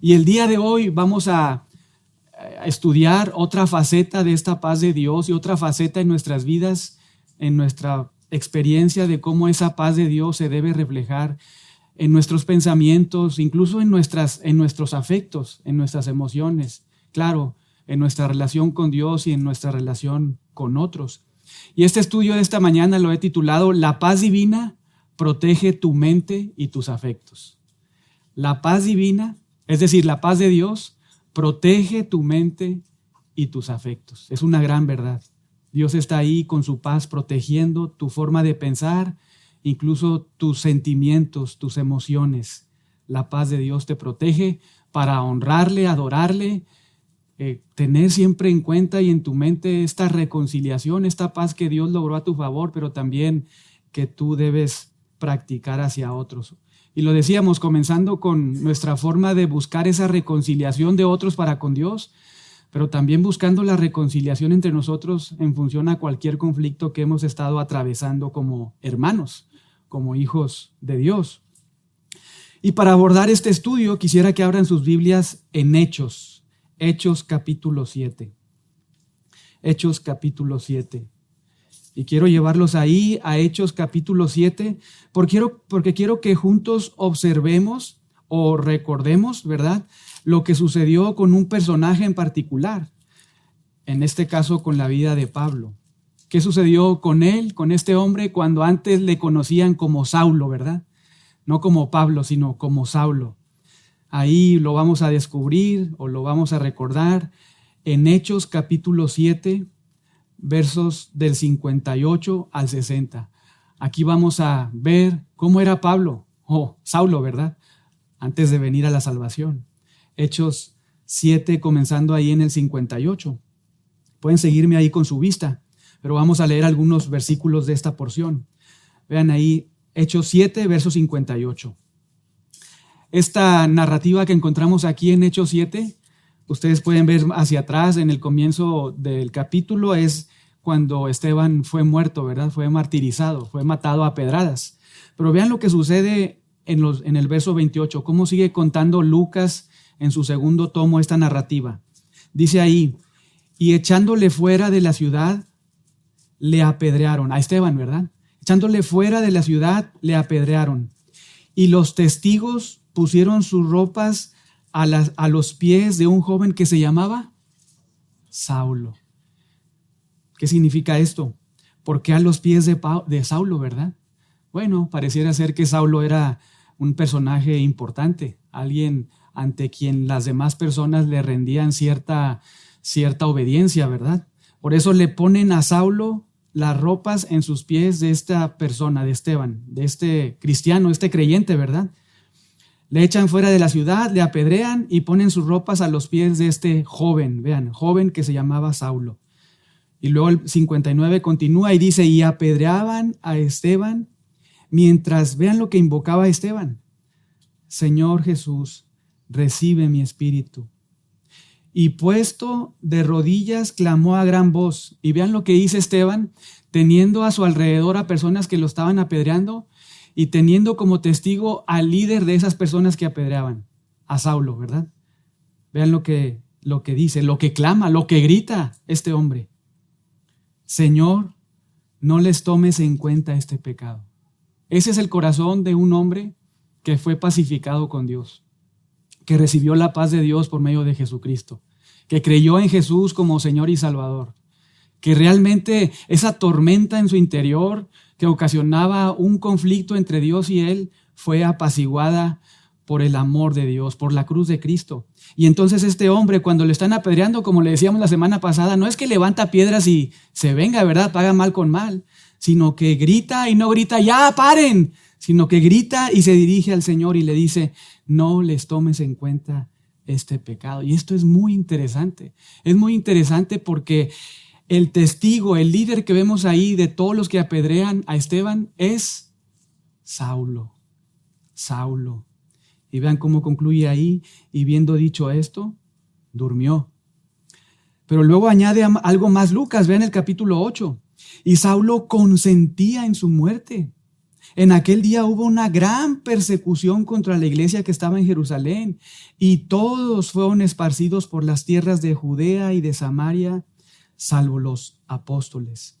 Y el día de hoy vamos a estudiar otra faceta de esta paz de Dios y otra faceta en nuestras vidas, en nuestra experiencia de cómo esa paz de Dios se debe reflejar en nuestros pensamientos, incluso en nuestros afectos, en nuestras emociones, claro, en nuestra relación con Dios y en nuestra relación con otros. Y este estudio de esta mañana lo he titulado La paz divina protege tu mente y tus afectos. La paz divina, es decir, la paz de Dios, protege tu mente y tus afectos. Es una gran verdad. Dios está ahí con su paz protegiendo tu forma de pensar, incluso tus sentimientos, tus emociones. La paz de Dios te protege para honrarle, adorarle, tener siempre en cuenta y en tu mente esta reconciliación, esta paz que Dios logró a tu favor, pero también que tú debes practicar hacia otros. Y lo decíamos, comenzando con nuestra forma de buscar esa reconciliación de otros para con Dios, pero también buscando la reconciliación entre nosotros en función a cualquier conflicto que hemos estado atravesando como hermanos, como hijos de Dios. Y para abordar este estudio, quisiera que abran sus Biblias en Hechos capítulo 7. Hechos capítulo 7. Y quiero llevarlos ahí a Hechos capítulo 7 porque quiero que juntos observemos o recordemos, ¿verdad?, lo que sucedió con un personaje en particular, en este caso con la vida de Pablo. ¿Qué sucedió con él, con este hombre, cuando antes le conocían como Saulo, ¿verdad? No como Pablo, sino como Saulo. Ahí lo vamos a descubrir o lo vamos a recordar en Hechos capítulo 7, versos del 58 al 60. Aquí vamos a ver cómo era Pablo, Saulo, ¿verdad?, antes de venir a la salvación. Hechos 7, comenzando ahí en el 58. Pueden seguirme ahí con su vista, pero vamos a leer algunos versículos de esta porción. Vean ahí, Hechos 7, verso 58. Esta narrativa que encontramos aquí en Hechos 7, ustedes pueden ver hacia atrás en el comienzo del capítulo, es cuando Esteban fue muerto, ¿verdad? Fue martirizado, fue matado a pedradas. Pero vean lo que sucede en el verso 28, cómo sigue contando Lucas en su segundo tomo esta narrativa. Dice ahí, y echándole fuera de la ciudad, le apedrearon. A Esteban, ¿verdad? Echándole fuera de la ciudad, le apedrearon. Y los testigos pusieron sus ropas a los pies de un joven que se llamaba Saulo. ¿Qué significa esto? ¿Por qué a los pies de Saulo, verdad? Bueno, pareciera ser que Saulo era un personaje importante, alguien ante quien las demás personas le rendían cierta obediencia, ¿verdad? Por eso le ponen a Saulo las ropas en sus pies de esta persona, de Esteban, de este cristiano, este creyente, ¿verdad? Le echan fuera de la ciudad, le apedrean y ponen sus ropas a los pies de este joven, vean, joven que se llamaba Saulo. Y luego el 59 continúa y dice, y apedreaban a Esteban mientras, vean lo que invocaba Esteban, Señor Jesús, recibe mi espíritu. Y puesto de rodillas clamó a gran voz. Y vean lo que dice Esteban, teniendo a su alrededor a personas que lo estaban apedreando y teniendo como testigo al líder de esas personas que apedreaban, a Saulo, ¿verdad? Vean lo que dice, lo que clama, lo que grita este hombre. Señor, no les tomes en cuenta este pecado. Ese es el corazón de un hombre que fue pacificado con Dios, que recibió la paz de Dios por medio de Jesucristo, que creyó en Jesús como Señor y Salvador, que realmente esa tormenta en su interior que ocasionaba un conflicto entre Dios y él fue apaciguada por el amor de Dios, por la cruz de Cristo. Y entonces este hombre, cuando le están apedreando, como le decíamos la semana pasada, no es que levanta piedras y se venga, ¿verdad?, paga mal con mal, sino que grita y no grita, ¡ya paren!, sino que grita y se dirige al Señor y le dice, no les tomes en cuenta este pecado. Y esto es muy interesante. Es muy interesante porque el testigo, el líder que vemos ahí de todos los que apedrean a Esteban es Saulo. Saulo. Y vean cómo concluye ahí, y viendo dicho esto, durmió. Pero luego añade algo más Lucas, vean el capítulo 8. Y Saulo consentía en su muerte. En aquel día hubo una gran persecución contra la iglesia que estaba en Jerusalén y todos fueron esparcidos por las tierras de Judea y de Samaria, salvo los apóstoles.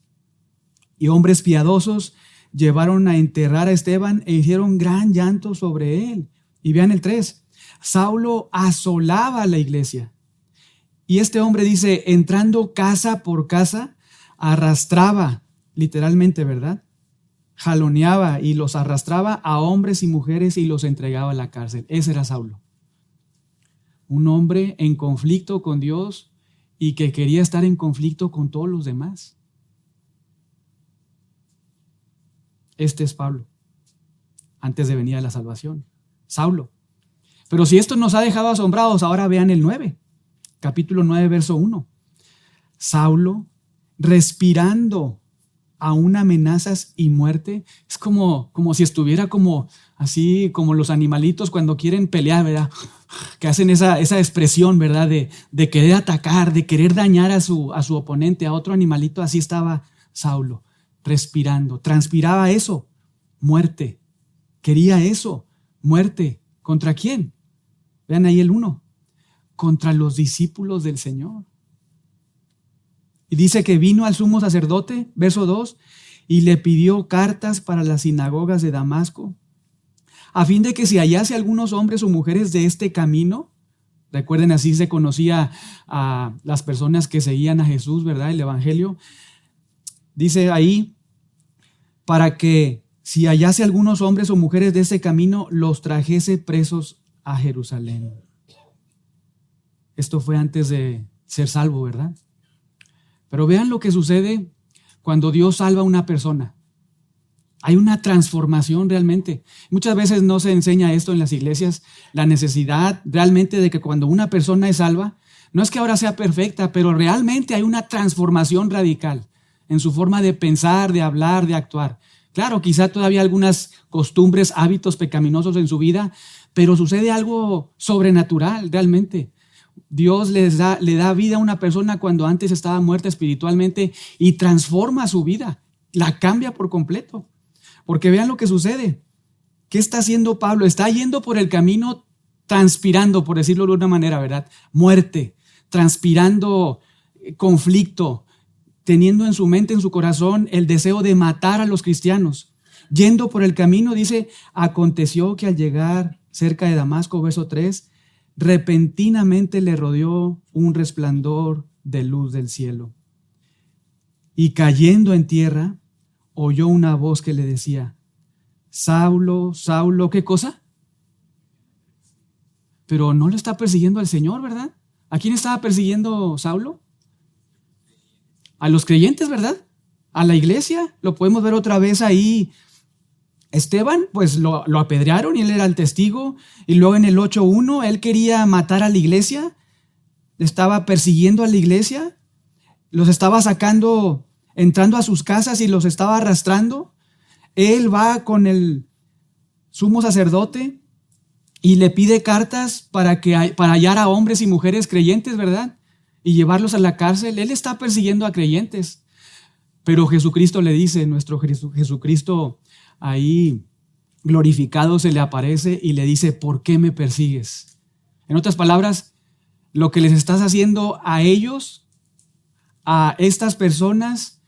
Y hombres piadosos llevaron a enterrar a Esteban e hicieron gran llanto sobre él. Y vean el 3. Saulo asolaba a la iglesia. Y este hombre dice, entrando casa por casa, arrastraba, literalmente, ¿verdad? Jaloneaba y los arrastraba a hombres y mujeres y los entregaba a la cárcel. Ese era Saulo. Un hombre en conflicto con Dios y que quería estar en conflicto con todos los demás. Este es Pablo, antes de venir a la salvación. Saulo. Pero si esto nos ha dejado asombrados, ahora vean el 9, capítulo 9, verso 1. Saulo, respirando aún amenazas y muerte, es como si estuviera como así, como los animalitos cuando quieren pelear, ¿verdad? Que hacen esa expresión, ¿verdad? De querer atacar, de querer dañar a su oponente, a otro animalito. Así estaba Saulo, respirando. Transpiraba eso, muerte. Quería eso, muerte. ¿Contra quién? Vean ahí el 1. Contra los discípulos del Señor. Y dice que vino al sumo sacerdote, verso 2, y le pidió cartas para las sinagogas de Damasco, a fin de que si hallase algunos hombres o mujeres de este camino, recuerden, así se conocía a las personas que seguían a Jesús, ¿verdad? El evangelio. Dice ahí, para que si hallase algunos hombres o mujeres de este camino, los trajese presos a Jerusalén. Esto fue antes de ser salvo, ¿verdad? Pero vean lo que sucede cuando Dios salva a una persona. Hay una transformación realmente. Muchas veces no se enseña esto en las iglesias, la necesidad realmente de que cuando una persona es salva, no es que ahora sea perfecta, pero realmente hay una transformación radical en su forma de pensar, de hablar, de actuar. Claro, quizá todavía algunas costumbres, hábitos pecaminosos en su vida, pero sucede algo sobrenatural realmente. Dios le da vida a una persona cuando antes estaba muerta espiritualmente y transforma su vida, la cambia por completo. Porque vean lo que sucede. ¿Qué está haciendo Pablo? Está yendo por el camino transpirando, por decirlo de una manera, ¿verdad? Muerte, transpirando conflicto, teniendo en su mente, en su corazón, el deseo de matar a los cristianos. Yendo por el camino, dice, aconteció que al llegar cerca de Damasco, verso 3, repentinamente le rodeó un resplandor de luz del cielo. Y cayendo en tierra, oyó una voz que le decía, Saulo, Saulo, ¿qué cosa? Pero no lo está persiguiendo al Señor, ¿verdad? ¿A quién estaba persiguiendo Saulo? A los creyentes, ¿verdad? A la iglesia. Lo podemos ver otra vez ahí. Esteban, pues lo apedrearon y él era el testigo. Y luego en el 8:1, él quería matar a la iglesia. Estaba persiguiendo a la iglesia. Los estaba sacando, entrando a sus casas y los estaba arrastrando. Él va con el sumo sacerdote y le pide cartas para hallar a hombres y mujeres creyentes, ¿verdad? Y llevarlos a la cárcel. Él está persiguiendo a creyentes. Pero Jesucristo le dice, nuestro Jesucristo ahí glorificado se le aparece y le dice, ¿por qué me persigues? En otras palabras, lo que les estás haciendo a ellos, a estas personas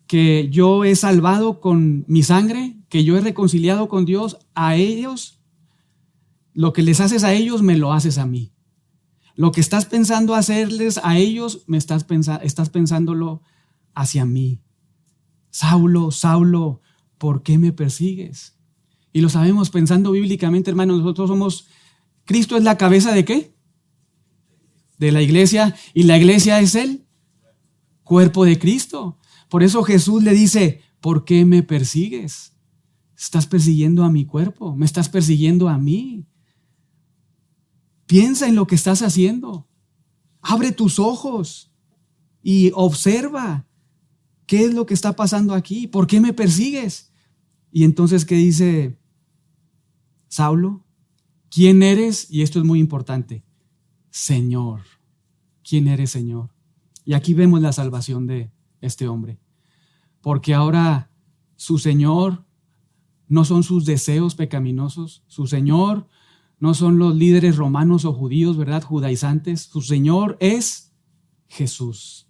que yo he salvado con mi sangre, que yo he reconciliado con Dios, a ellos, lo que les haces a ellos, me lo haces a mí. Lo que estás pensando hacerles a ellos, estás pensándolo hacia mí. Saulo, Saulo, ¿por qué me persigues? Y lo sabemos pensando bíblicamente, hermanos, nosotros somos, Cristo es la cabeza ¿de qué? De la iglesia, y la iglesia es el cuerpo de Cristo. Por eso Jesús le dice, ¿por qué me persigues? Estás persiguiendo a mi cuerpo, me estás persiguiendo a mí. Piensa en lo que estás haciendo. Abre tus ojos y observa qué es lo que está pasando aquí. ¿Por qué me persigues? Y entonces, ¿qué dice Saulo? ¿Quién eres? Y esto es muy importante. Señor. ¿Quién eres, Señor? Y aquí vemos la salvación de este hombre. Porque ahora su Señor no son sus deseos pecaminosos. Su Señor no son los líderes romanos o judíos, ¿verdad? Judaizantes. Su Señor es Jesús.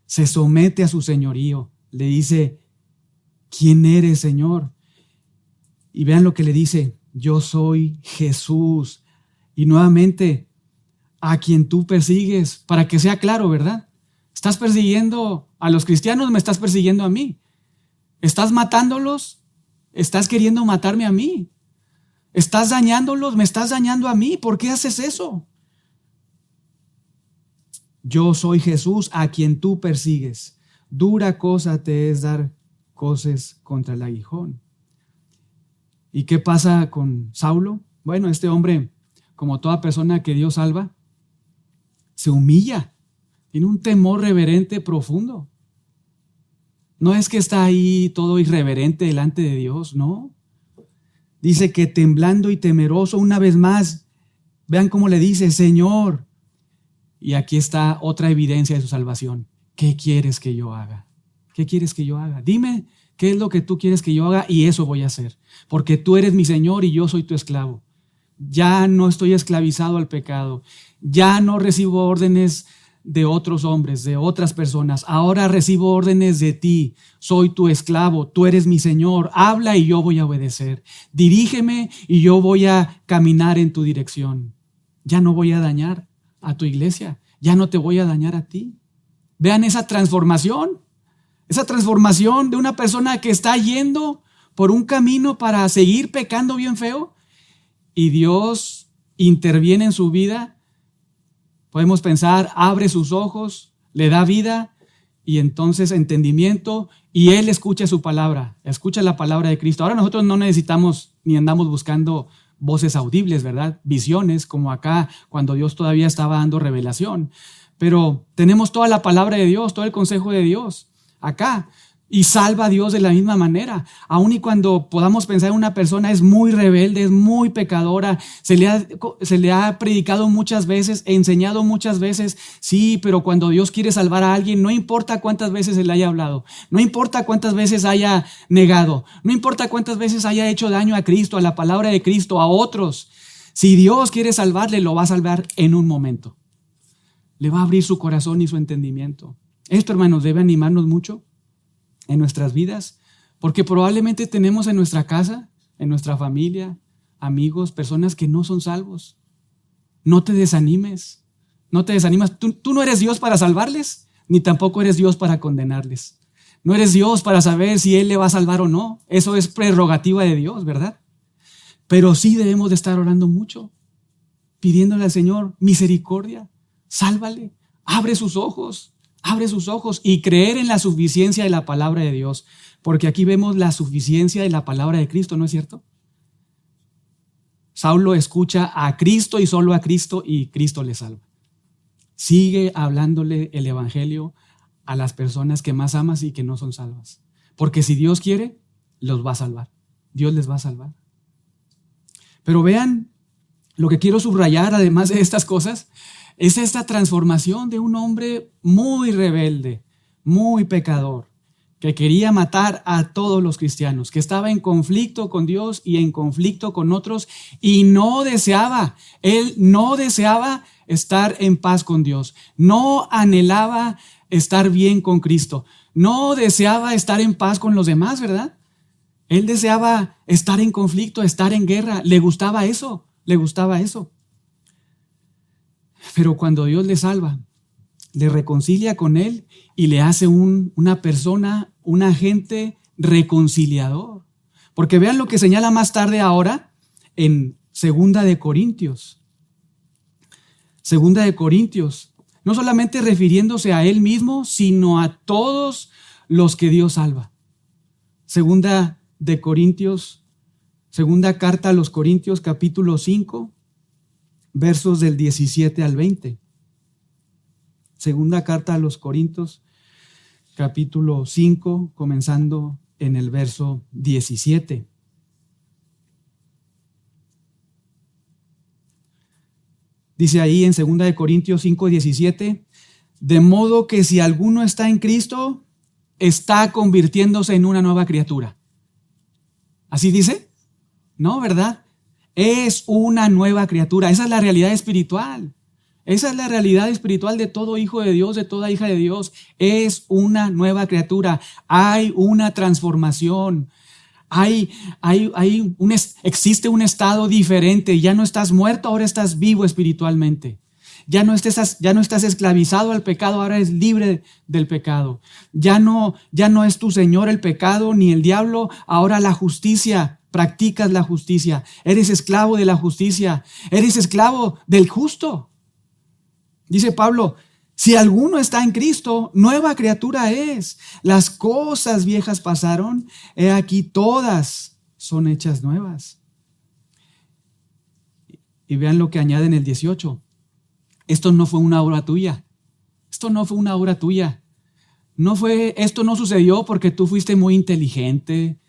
Se somete a su señorío. Le dice, ¿quién eres, Señor? Y vean lo que le dice, yo soy Jesús. Y nuevamente, a quien tú persigues, para que sea claro, ¿verdad? ¿Estás persiguiendo a los cristianos? ¿Me estás persiguiendo a mí? ¿Estás matándolos? ¿Estás queriendo matarme a mí? ¿Estás dañándolos? ¿Me estás dañando a mí? ¿Por qué haces eso? Yo soy Jesús a quien tú persigues. Dura cosa te es dar coces contra el aguijón. ¿Y qué pasa con Saulo? Bueno, este hombre, como toda persona que Dios salva, se humilla. Tiene un temor reverente profundo. No es que está ahí todo irreverente delante de Dios, no. Dice que temblando y temeroso una vez más, vean cómo le dice, Señor. Y aquí está otra evidencia de su salvación. ¿Qué quieres que yo haga? ¿Qué quieres que yo haga? Dime qué es lo que tú quieres que yo haga y eso voy a hacer. Porque tú eres mi Señor y yo soy tu esclavo. Ya no estoy esclavizado al pecado. Ya no recibo órdenes de otros hombres, de otras personas. Ahora recibo órdenes de ti. Soy tu esclavo, tú eres mi Señor. Habla y yo voy a obedecer. Dirígeme y yo voy a caminar en tu dirección. Ya no voy a dañar a tu iglesia. Ya no te voy a dañar a ti. Vean esa transformación de una persona que está yendo por un camino para seguir pecando bien feo y Dios interviene en su vida. Podemos pensar, abre sus ojos, le da vida y entonces entendimiento y Él escucha su palabra, escucha la palabra de Cristo. Ahora nosotros no necesitamos ni andamos buscando voces audibles, ¿verdad? Visiones como acá cuando Dios todavía estaba dando revelación. Pero tenemos toda la palabra de Dios, todo el consejo de Dios acá. Y salva a Dios de la misma manera. Aun y cuando podamos pensar en una persona es muy rebelde, es muy pecadora, se le ha predicado muchas veces, enseñado muchas veces. Sí, pero cuando Dios quiere salvar a alguien, no importa cuántas veces se le haya hablado, no importa cuántas veces haya negado, no importa cuántas veces haya hecho daño a Cristo, a la palabra de Cristo, a otros. Si Dios quiere salvarle, lo va a salvar en un momento. Le va a abrir su corazón y su entendimiento. Esto, hermanos, debe animarnos mucho en nuestras vidas, porque probablemente tenemos en nuestra casa, en nuestra familia, amigos, personas que no son salvos. No te desanimes, no te desanimas. Tú no eres Dios para salvarles, ni tampoco eres Dios para condenarles. No eres Dios para saber si Él le va a salvar o no. Eso es prerrogativa de Dios, ¿verdad? Pero sí debemos de estar orando mucho, pidiéndole al Señor misericordia, sálvale, abre sus ojos y creer en la suficiencia de la palabra de Dios, porque aquí vemos la suficiencia de la palabra de Cristo, ¿no es cierto? Saulo escucha a Cristo y solo a Cristo y Cristo le salva. Sigue hablándole el evangelio a las personas que más amas y que no son salvas, porque si Dios quiere, los va a salvar. Dios les va a salvar. Pero vean, lo que quiero subrayar además de estas cosas es esta transformación de un hombre muy rebelde, muy pecador, que quería matar a todos los cristianos, que estaba en conflicto con Dios y en conflicto con otros y él no deseaba estar en paz con Dios, no anhelaba estar bien con Cristo, no deseaba estar en paz con los demás, ¿verdad? Él deseaba estar en conflicto, estar en guerra, le gustaba eso. Pero cuando Dios le salva, le reconcilia con Él y le hace una persona, un agente reconciliador. Porque vean lo que señala más tarde ahora en Segunda de Corintios. Segunda de Corintios, no solamente refiriéndose a Él mismo, sino a todos los que Dios salva. Segunda de Corintios, segunda carta a los Corintios, capítulo 5, versos del 17 al 20. Segunda carta a los Corintios, capítulo 5, comenzando en el verso 17. Dice ahí en segunda de Corintios 5, 17, de modo que si alguno está en Cristo, está convirtiéndose en una nueva criatura. ¿Así dice? No, ¿verdad? Es una nueva criatura. Esa es la realidad espiritual. Esa es la realidad espiritual de todo hijo de Dios, de toda hija de Dios. Es una nueva criatura. Hay una transformación. Existe un estado diferente. Ya no estás muerto, ahora estás vivo espiritualmente. Ya no estás esclavizado al pecado, ahora eres libre del pecado. Ya no es tu Señor el pecado ni el diablo, ahora la justicia. Practicas la justicia. Eres esclavo de la justicia. Eres esclavo del justo. Dice Pablo, si alguno está en Cristo, nueva criatura es. Las cosas viejas pasaron, he aquí todas son hechas nuevas. Y vean lo que añade en el 18. Esto no fue una obra tuya. Esto no fue una obra tuya. Esto no sucedió porque tú fuiste muy inteligente.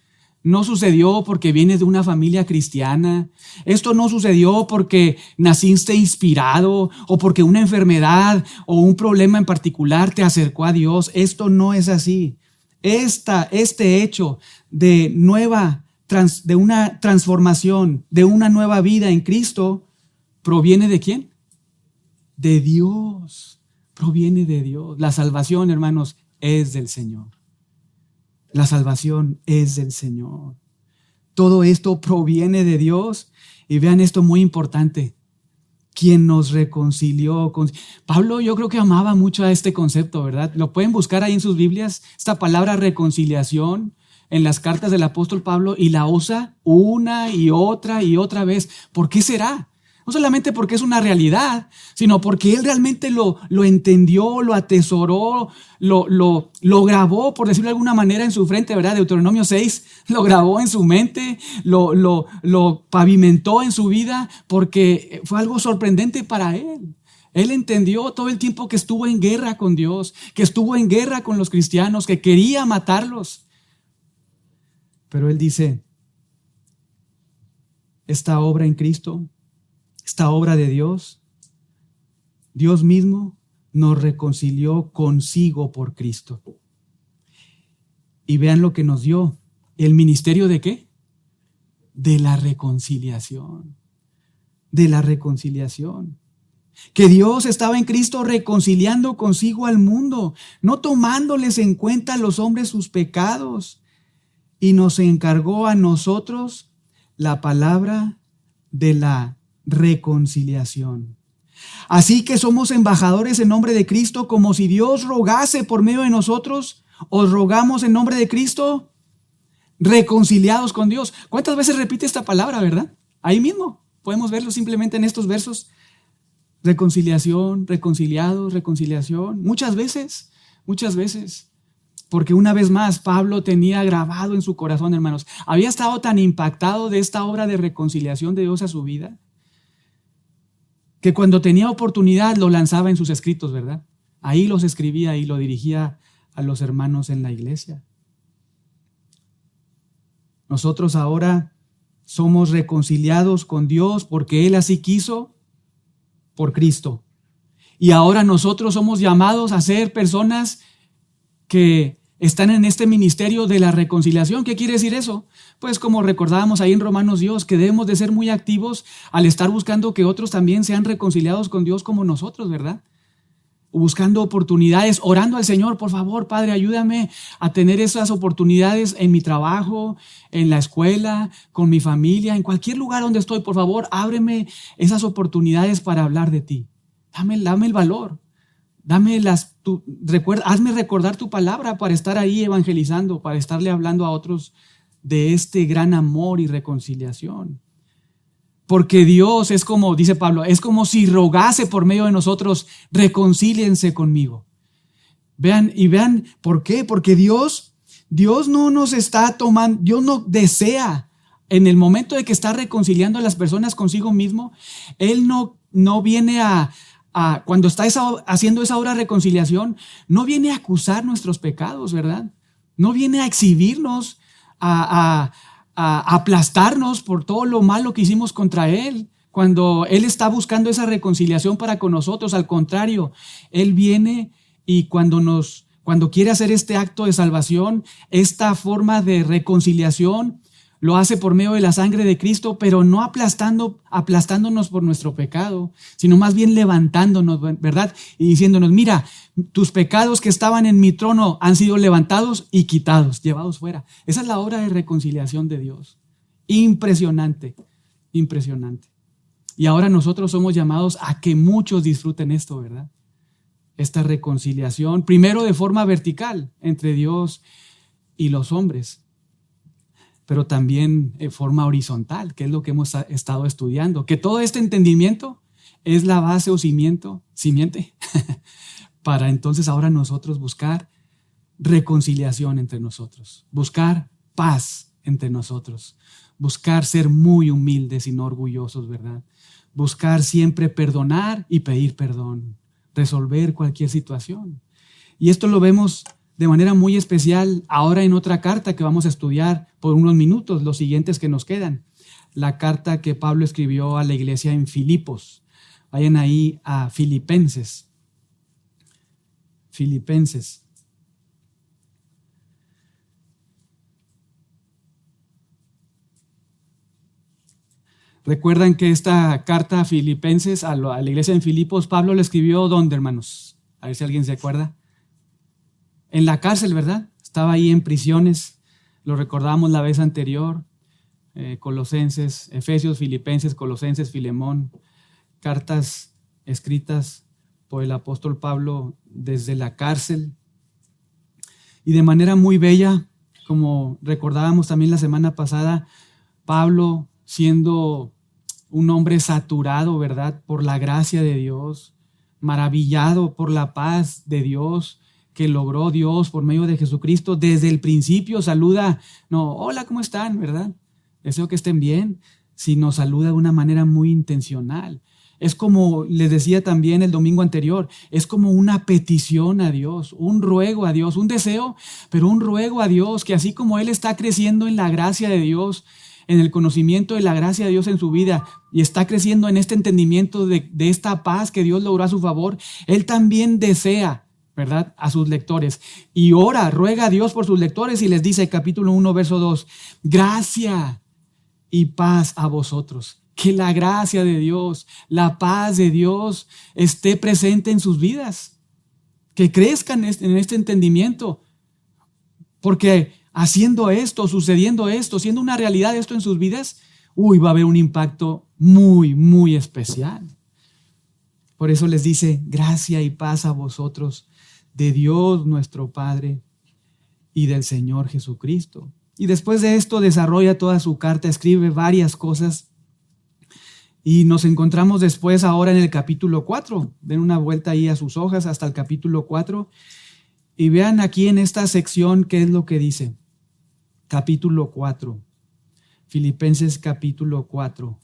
No sucedió porque vienes de una familia cristiana. Esto no sucedió porque naciste inspirado o porque una enfermedad o un problema en particular te acercó a Dios. Esto no es así. Este hecho de una transformación, de una nueva vida en Cristo, ¿proviene de quién? De Dios. Proviene de Dios. La salvación, hermanos, es del Señor. La salvación es del Señor. Todo esto proviene de Dios. Y vean esto muy importante. Quien nos reconcilió con... Pablo, yo creo que amaba mucho a este concepto, ¿verdad? Lo pueden buscar ahí en sus Biblias. Esta palabra reconciliación en las cartas del apóstol Pablo, y la usa una y otra vez. ¿Por qué será? No solamente porque es una realidad, sino porque él realmente lo entendió, lo atesoró, lo grabó, por decirlo de alguna manera, en su frente, ¿verdad? Deuteronomio 6 lo grabó en su mente, lo pavimentó en su vida, porque fue algo sorprendente para él. Él entendió todo el tiempo que estuvo en guerra con Dios, que estuvo en guerra con los cristianos, que quería matarlos. Pero él dice, esta obra en Cristo, esta obra de Dios, Dios mismo nos reconcilió consigo por Cristo. Y vean lo que nos dio. ¿El ministerio de qué? De la reconciliación. De la reconciliación. Que Dios estaba en Cristo reconciliando consigo al mundo, no tomándoles en cuenta a los hombres sus pecados. Y nos encargó a nosotros la palabra de la reconciliación. Así que somos embajadores en nombre de Cristo, como si Dios rogase por medio de nosotros. Os rogamos en nombre de Cristo, reconciliados con Dios. ¿Cuántas veces repite esta palabra, verdad? Ahí mismo podemos verlo simplemente en estos versos. Reconciliación, reconciliados, reconciliación. Muchas veces. Porque una vez más Pablo tenía grabado en su corazón, hermanos, había estado tan impactado de esta obra de reconciliación de Dios a su vida, que cuando tenía oportunidad lo lanzaba en sus escritos, ¿verdad? Ahí los escribía y lo dirigía a los hermanos en la iglesia. Nosotros ahora somos reconciliados con Dios porque Él así quiso por Cristo. Y ahora nosotros somos llamados a ser personas que están en este ministerio de la reconciliación. ¿Qué quiere decir eso? Pues como recordábamos ahí en Romanos 10, que debemos de ser muy activos al estar buscando que otros también sean reconciliados con Dios como nosotros, ¿verdad? Buscando oportunidades, orando al Señor, por favor, Padre, ayúdame a tener esas oportunidades en mi trabajo, en la escuela, con mi familia, en cualquier lugar donde estoy. Por favor, ábreme esas oportunidades para hablar de ti. Dame el valor. Hazme recordar tu palabra para estar ahí evangelizando, para estarle hablando a otros de este gran amor y reconciliación. Porque Dios es como, dice Pablo, es como si rogase por medio de nosotros, reconcíliense conmigo. Vean ¿por qué? Porque Dios no nos está tomando, Dios no desea, en el momento de que está reconciliando a las personas consigo mismo, Él no viene cuando está haciendo esa obra de reconciliación, no viene a acusar nuestros pecados, ¿verdad? No viene a exhibirnos, a aplastarnos por todo lo malo que hicimos contra Él. Cuando Él está buscando esa reconciliación para con nosotros, al contrario, Él viene y cuando quiere hacer este acto de salvación, esta forma de reconciliación, Lo hace por medio de la sangre de Cristo, pero no aplastándonos por nuestro pecado, sino más bien levantándonos, ¿verdad? Y diciéndonos, mira, tus pecados que estaban en mi trono han sido levantados y quitados, llevados fuera. Esa es la obra de reconciliación de Dios. Impresionante, impresionante. Y ahora nosotros somos llamados a que muchos disfruten esto, ¿verdad? Esta reconciliación, primero de forma vertical entre Dios y los hombres, pero también en forma horizontal, que es lo que hemos estado estudiando, que todo este entendimiento es la base o simiente, para entonces ahora nosotros buscar reconciliación entre nosotros, buscar paz entre nosotros, buscar ser muy humildes y no orgullosos, ¿verdad? Buscar siempre perdonar y pedir perdón, resolver cualquier situación. Y esto lo vemos de manera muy especial ahora en otra carta que vamos a estudiar por unos minutos, los siguientes que nos quedan. La carta que Pablo escribió a la iglesia en Filipos. Vayan ahí a Filipenses. Filipenses. Recuerdan que esta carta a Filipenses, a la iglesia en Filipos, Pablo la escribió ¿dónde, hermanos? A ver si alguien se acuerda. En la cárcel, ¿verdad? Estaba ahí en prisiones, lo recordábamos la vez anterior. Colosenses, Efesios, Filipenses, Colosenses, Filemón, cartas escritas por el apóstol Pablo desde la cárcel. Y de manera muy bella, como recordábamos también la semana pasada, Pablo siendo un hombre saturado, ¿verdad?, por la gracia de Dios, maravillado por la paz de Dios que logró Dios por medio de Jesucristo. Desde el principio saluda, no, hola, ¿cómo están?, ¿verdad? Deseo que estén bien, sino saluda de una manera muy intencional. Es como les decía también el domingo anterior, es como una petición a Dios, un ruego a Dios, un deseo, pero un ruego a Dios, que así como él está creciendo en la gracia de Dios, en el conocimiento de la gracia de Dios en su vida y está creciendo en este entendimiento de esta paz que Dios logró a su favor, él también desea, ¿verdad?, a sus lectores y ora, ruega a Dios por sus lectores y les dice, capítulo 1, verso 2, gracia y paz a vosotros. Que la gracia de Dios, la paz de Dios esté presente en sus vidas, que crezcan en este entendimiento, porque haciendo esto, sucediendo esto, siendo una realidad esto en sus vidas, va a haber un impacto muy, muy especial. Por eso les dice, gracia y paz a vosotros, de Dios nuestro Padre y del Señor Jesucristo. Y después de esto desarrolla toda su carta, escribe varias cosas y nos encontramos después ahora en el capítulo 4. Den una vuelta ahí a sus hojas hasta el capítulo 4 y vean aquí en esta sección qué es lo que dice. Capítulo 4, Filipenses capítulo 4.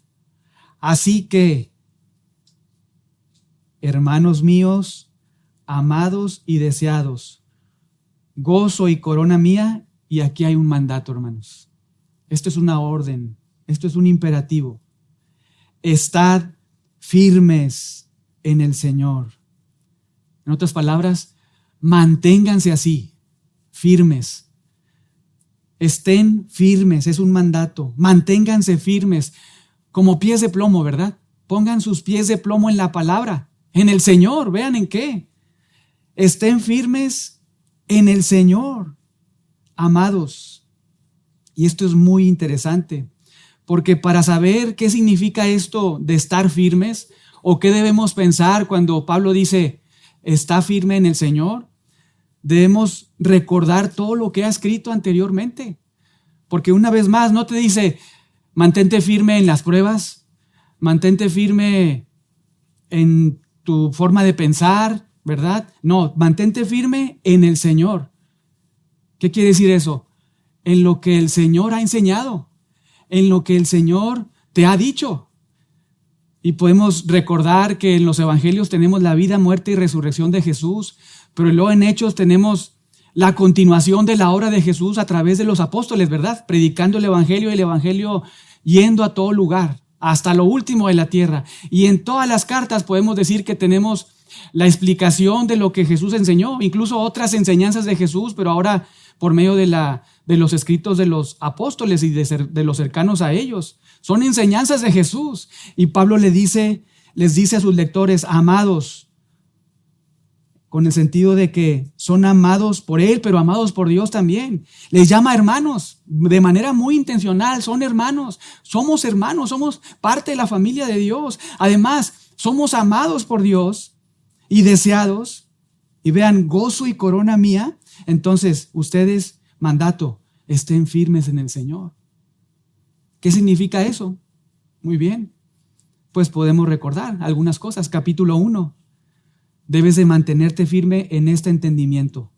Así que, hermanos míos, amados y deseados, gozo y corona mía, y aquí hay un mandato, hermanos. Esto es una orden, esto es un imperativo. Estad firmes en el Señor. En otras palabras, manténganse así, firmes. Estén firmes, es un mandato. Manténganse firmes, como pies de plomo, ¿verdad? Pongan sus pies de plomo en la palabra, en el Señor. Vean en qué. Estén firmes en el Señor, amados. Y esto es muy interesante, porque para saber qué significa esto de estar firmes, o qué debemos pensar cuando Pablo dice, está firme en el Señor, debemos recordar todo lo que ha escrito anteriormente. Porque una vez más no te dice, mantente firme en las pruebas, mantente firme en tu forma de pensar, ¿verdad? No, mantente firme en el Señor. ¿Qué quiere decir eso? En lo que el Señor ha enseñado, en lo que el Señor te ha dicho. Y podemos recordar que en los evangelios tenemos la vida, muerte y resurrección de Jesús, pero luego en Hechos tenemos la continuación de la obra de Jesús a través de los apóstoles, ¿verdad? Predicando el evangelio y el evangelio yendo a todo lugar, hasta lo último de la tierra. Y en todas las cartas podemos decir que tenemos la explicación de lo que Jesús enseñó, incluso otras enseñanzas de Jesús, pero ahora por medio de la de los escritos de los apóstoles y de los cercanos a ellos. Son enseñanzas de Jesús. Y Pablo les dice a sus lectores, amados, con el sentido de que son amados por Él, pero amados por Dios también. Les llama hermanos de manera muy intencional. Son hermanos, somos parte de la familia de Dios. Además, somos amados por Dios y deseados. Y vean, gozo y corona mía. Entonces, ustedes, mandato, estén firmes en el Señor. ¿Qué significa eso? Muy bien, pues podemos recordar algunas cosas. Capítulo 1. Debes de mantenerte firme en este entendimiento,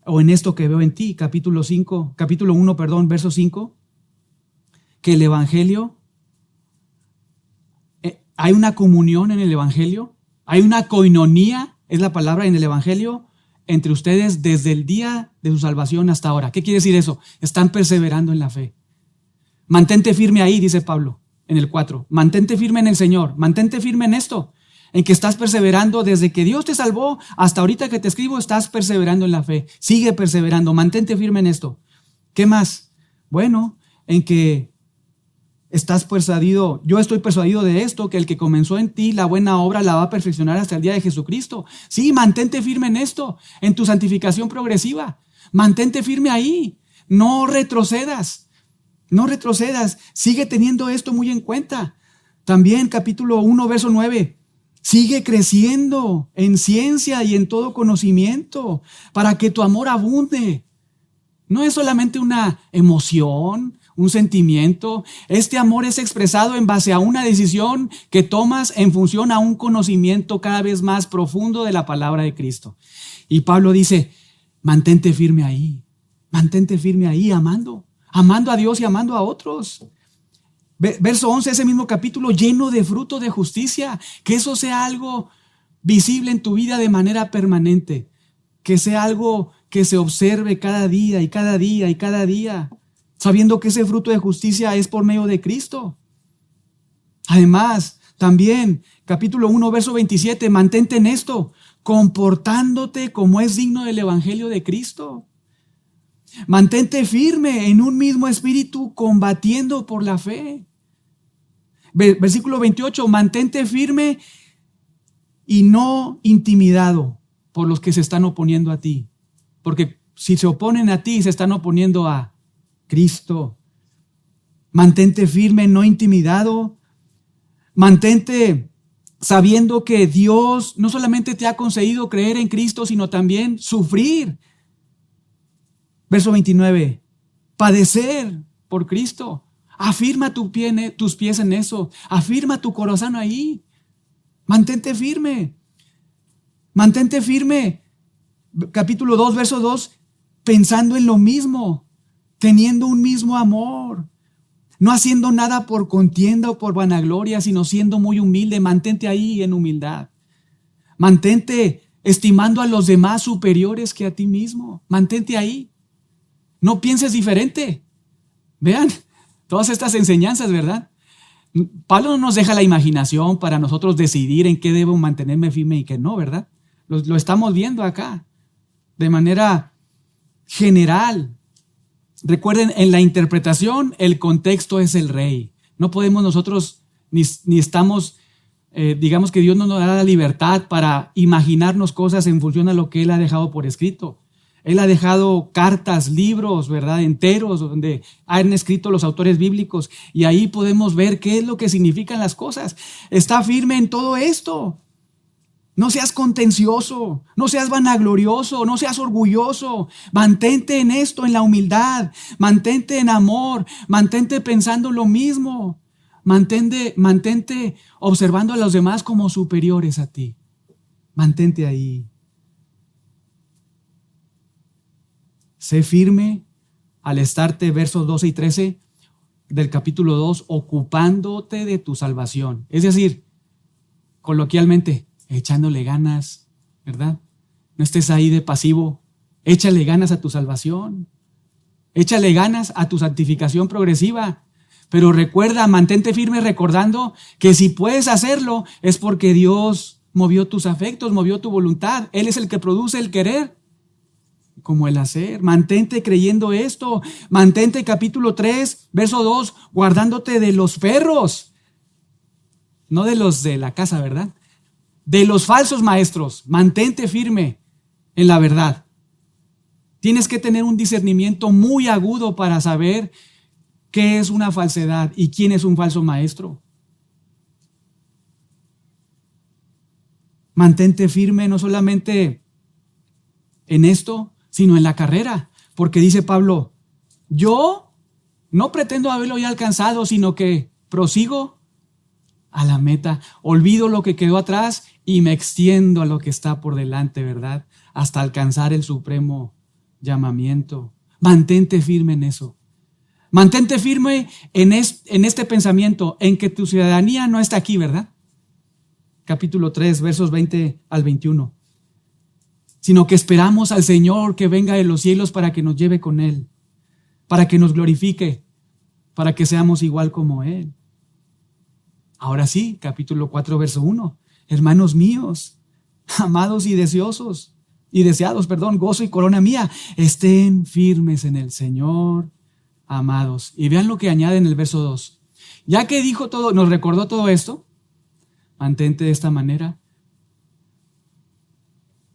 o en esto que veo en ti. Capítulo 1, verso 5, que el Evangelio, hay una comunión en el Evangelio, hay una koinonía, es la palabra en el Evangelio, entre ustedes desde el día de su salvación hasta ahora. ¿Qué quiere decir eso? Están perseverando en la fe. Mantente firme ahí, dice Pablo en el 4. Mantente firme en el Señor, mantente firme en esto, en que estás perseverando desde que Dios te salvó hasta ahorita que te escribo, estás perseverando en la fe. Sigue perseverando, mantente firme en esto. ¿Qué más? Bueno, en que estás persuadido, yo estoy persuadido de esto, que el que comenzó en ti la buena obra la va a perfeccionar hasta el día de Jesucristo. Sí, mantente firme en esto, en tu santificación progresiva. Mantente firme ahí, no retrocedas, sigue teniendo esto muy en cuenta. También capítulo 1, verso 9. Sigue creciendo en ciencia y en todo conocimiento para que tu amor abunde. No es solamente una emoción, un sentimiento. Este amor es expresado en base a una decisión que tomas en función a un conocimiento cada vez más profundo de la palabra de Cristo. Y Pablo dice, mantente firme ahí, amando a Dios y amando a otros. Verso 11, ese mismo capítulo, lleno de fruto de justicia, que eso sea algo visible en tu vida de manera permanente, que sea algo que se observe cada día y cada día y cada día, sabiendo que ese fruto de justicia es por medio de Cristo. Además, también, capítulo 1, verso 27, mantente en esto, comportándote como es digno del evangelio de Cristo. Mantente firme en un mismo espíritu, combatiendo por la fe. Versículo 28, mantente firme y no intimidado por los que se están oponiendo a ti. Porque si se oponen a ti, se están oponiendo a Cristo. Mantente firme, no intimidado. Mantente sabiendo que Dios no solamente te ha concedido creer en Cristo, sino también sufrir. Verso 29, padecer por Cristo. Afirma tus pies en eso. Afirma tu corazón ahí. Mantente firme. Capítulo 2, verso 2, pensando en lo mismo, teniendo un mismo amor, no haciendo nada por contienda o por vanagloria, sino siendo muy humilde. Mantente ahí en humildad. Mantente estimando a los demás superiores que a ti mismo. Mantente ahí. No pienses diferente. Vean, todas estas enseñanzas, ¿verdad? Pablo no nos deja la imaginación para nosotros decidir en qué debo mantenerme firme y qué no, ¿verdad? Lo estamos viendo acá de manera general. Recuerden, en la interpretación, el contexto es el rey. No podemos nosotros, ni estamos, digamos que Dios no nos da la libertad para imaginarnos cosas en función a lo que Él ha dejado por escrito. Él ha dejado cartas, libros, ¿verdad?, enteros, donde han escrito los autores bíblicos, y ahí podemos ver qué es lo que significan las cosas. Está firme en todo esto. No seas contencioso, no seas vanaglorioso, no seas orgulloso. Mantente en esto, en la humildad. Mantente en amor, mantente pensando lo mismo. Mantente observando a los demás como superiores a ti. Mantente ahí. Sé firme al estarte, versos 12 y 13 del capítulo 2, ocupándote de tu salvación. Es decir, coloquialmente, echándole ganas, ¿verdad? No estés ahí de pasivo. Échale ganas a tu salvación. Échale ganas a tu santificación progresiva. Pero recuerda, mantente firme recordando que si puedes hacerlo es porque Dios movió tus afectos, movió tu voluntad. Él es el que produce el querer. como el hacer. Mantente creyendo esto. Mantente, capítulo 3, verso 2, guardándote de los perros. No de los de la casa, ¿verdad? De los falsos maestros. Mantente firme en la verdad. Tienes que tener un discernimiento muy agudo para saber qué es una falsedad y quién es un falso maestro. Mantente firme no solamente en esto, sino en la carrera. Porque dice Pablo, yo no pretendo haberlo ya alcanzado, sino que prosigo a la meta. Olvido lo que quedó atrás y me extiendo a lo que está por delante, ¿verdad? Hasta alcanzar el supremo llamamiento. Mantente firme en eso. Mantente firme en este pensamiento, en que tu ciudadanía no está aquí, ¿verdad? Capítulo 3, versos 20 al 21. Sino que esperamos al Señor que venga de los cielos para que nos lleve con Él, para que nos glorifique, para que seamos igual como Él. Ahora sí, capítulo 4, verso 1. Hermanos míos, amados y deseados, gozo y corona mía, estén firmes en el Señor, amados. Y vean lo que añade en el verso 2. Ya que dijo todo, nos recordó todo esto, mantente de esta manera,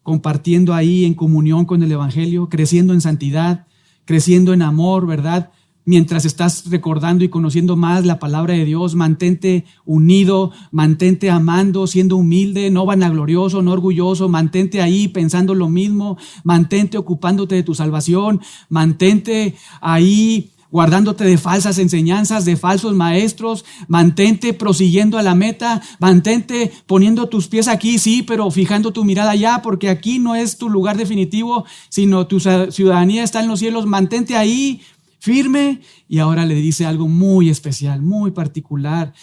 compartiendo ahí en comunión con el Evangelio, creciendo en santidad, creciendo en amor, ¿verdad? Mientras estás recordando y conociendo más la palabra de Dios, mantente unido, mantente amando, siendo humilde, no vanaglorioso, no orgulloso, mantente ahí pensando lo mismo, mantente ocupándote de tu salvación, mantente ahí guardándote de falsas enseñanzas, de falsos maestros, mantente prosiguiendo a la meta, mantente poniendo tus pies aquí, sí, pero fijando tu mirada allá, porque aquí no es tu lugar definitivo, sino tu ciudadanía está en los cielos, mantente ahí firme. Y ahora le dice algo muy especial, muy particular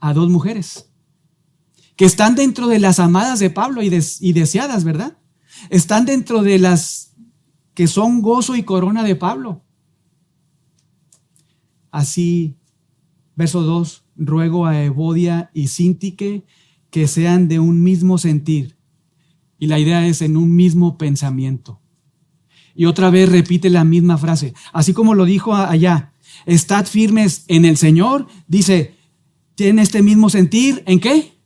a dos mujeres que están dentro de las amadas de Pablo y deseadas, ¿verdad? Están dentro de las que son gozo y corona de Pablo. Así, verso 2, ruego a Evodia y Síntique que sean de un mismo sentir. Y la idea es en un mismo pensamiento. Y otra vez repite la misma frase, así como lo dijo allá, estad firmes en el Señor, dice, ¿tienen este mismo sentir? ¿En qué?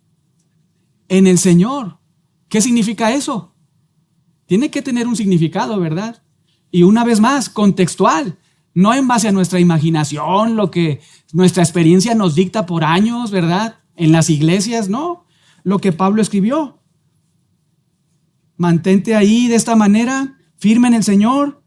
En el Señor. ¿Qué significa eso? Tiene que tener un significado, ¿verdad? Y una vez más, contextual. No en base a nuestra imaginación, lo que nuestra experiencia nos dicta por años, ¿verdad? En las iglesias, no. Lo que Pablo escribió. Mantente ahí de esta manera, firme en el Señor.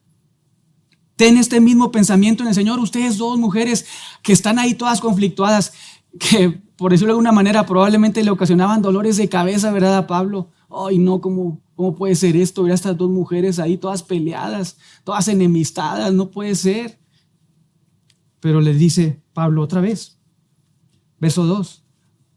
Ten este mismo pensamiento en el Señor. Ustedes dos mujeres que están ahí todas conflictuadas, que por decirlo de alguna manera probablemente le ocasionaban dolores de cabeza, ¿verdad? A Pablo. Ay, no, ¿cómo puede ser esto? Ver a estas dos mujeres ahí todas peleadas, todas enemistadas, no puede ser. Pero les dice Pablo otra vez, verso 2,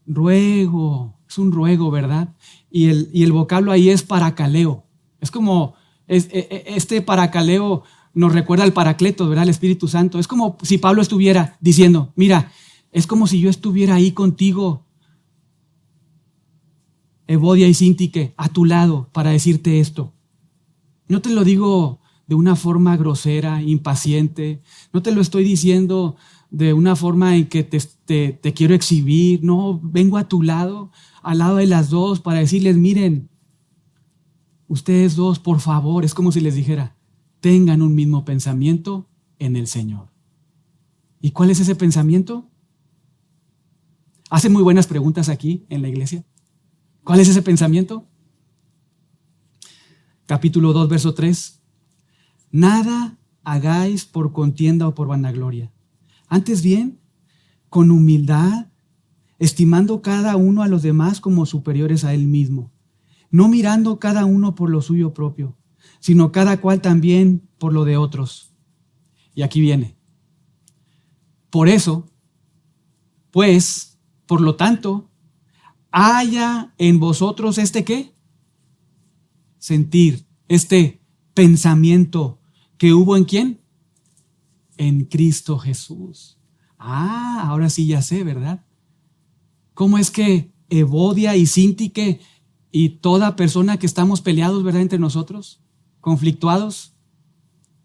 ruego, es un ruego, ¿verdad? Y el vocablo ahí es paracaleo. Es como, este paracaleo nos recuerda al Paracleto, ¿verdad? El Espíritu Santo. Es como si Pablo estuviera diciendo, mira, es como si yo estuviera ahí contigo, Evodia y Síntique, a tu lado para decirte esto. No te lo digo de una forma grosera, impaciente. No te lo estoy diciendo de una forma en que te quiero exhibir. No, vengo a tu lado, al lado de las dos, para decirles, miren, ustedes dos, por favor, es como si les dijera, tengan un mismo pensamiento en el Señor. ¿Y cuál es ese pensamiento? Hacen muy buenas preguntas aquí en la iglesia. ¿Cuál es ese pensamiento? Capítulo 2, verso 3. Nada hagáis por contienda o por vanagloria. Antes bien, con humildad, estimando cada uno a los demás como superiores a él mismo, no mirando cada uno por lo suyo propio, sino cada cual también por lo de otros. Y aquí viene. Por eso, pues, por lo tanto, haya en vosotros ¿qué? Sentir, pensamiento que hubo ¿en quién? En Cristo Jesús. Ahora sí ya sé, ¿verdad? ¿Cómo es que Evodia y Síntique y toda persona que estamos peleados, ¿verdad? Entre nosotros, conflictuados?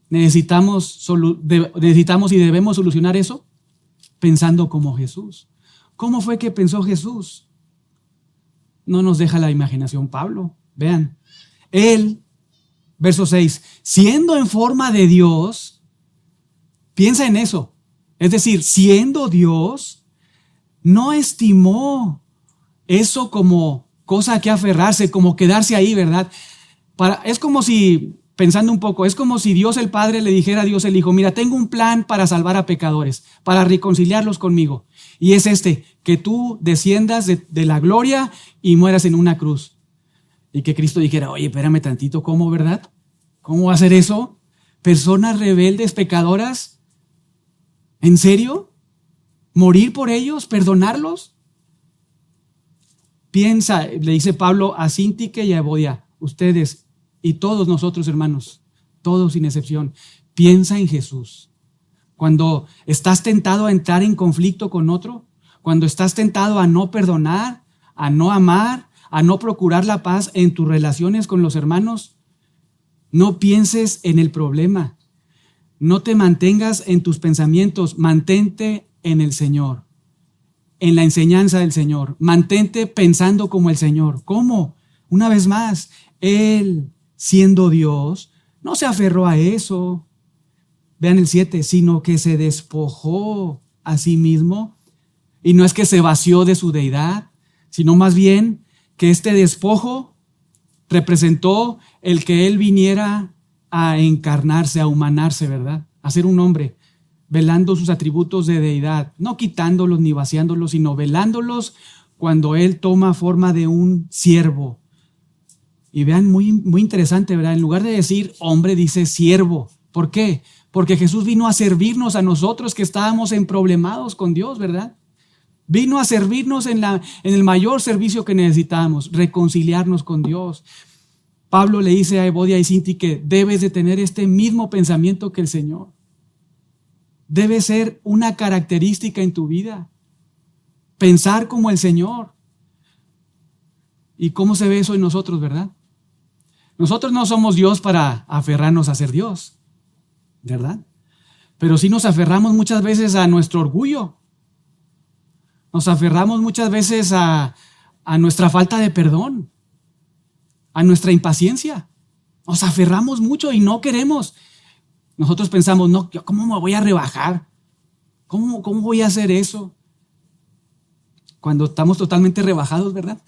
Necesitamos y debemos solucionar eso pensando como Jesús. ¿Cómo fue que pensó Jesús? No nos deja la imaginación Pablo. Vean, él, verso 6, siendo en forma de Dios, piensa en eso. Es decir, siendo Dios, no estimó eso como cosa que aferrarse, como quedarse ahí, ¿verdad? Es como si, pensando un poco, es como si Dios el Padre le dijera a Dios el Hijo, mira, tengo un plan para salvar a pecadores, para reconciliarlos conmigo. Y es que tú desciendas de la gloria y mueras en una cruz. Y que Cristo dijera, oye, espérame tantito, ¿cómo, verdad? ¿Cómo va a hacer eso? ¿Personas rebeldes, pecadoras? ¿En serio? ¿Morir por ellos? ¿Perdonarlos? Piensa, le dice Pablo a Síntique y a Evodia, ustedes y todos nosotros, hermanos, todos sin excepción, piensa en Jesús. Cuando estás tentado a entrar en conflicto con otro, cuando estás tentado a no perdonar, a no amar, a no procurar la paz en tus relaciones con los hermanos, no pienses en el problema. No te mantengas en tus pensamientos, mantente en el Señor, en la enseñanza del Señor. Mantente pensando como el Señor. ¿Cómo? Una vez más, Él, siendo Dios, no se aferró a eso. Vean el 7, sino que se despojó a sí mismo. Y no es que se vació de su deidad, sino más bien que este despojo representó el que Él viniera a encarnarse, a humanarse, ¿verdad? A ser un hombre, velando sus atributos de deidad, no quitándolos ni vaciándolos, sino velándolos cuando Él toma forma de un siervo. Y vean, muy, muy interesante, ¿verdad? En lugar de decir hombre, dice siervo. ¿Por qué? Porque Jesús vino a servirnos a nosotros que estábamos emproblemados con Dios, ¿verdad? Vino a servirnos en el mayor servicio que necesitábamos, reconciliarnos con Dios. Pablo le dice a Evodia y Síntique que debes de tener este mismo pensamiento que el Señor. Debe ser una característica en tu vida. Pensar como el Señor. ¿Y cómo se ve eso en nosotros, verdad? Nosotros no somos Dios para aferrarnos a ser Dios, ¿verdad? Pero sí nos aferramos muchas veces a nuestro orgullo. Nos aferramos muchas veces a nuestra falta de perdón, a nuestra impaciencia. Nos aferramos mucho y no queremos. Nosotros pensamos, no, ¿cómo me voy a rebajar? ¿Cómo voy a hacer eso? Cuando estamos totalmente rebajados, ¿verdad?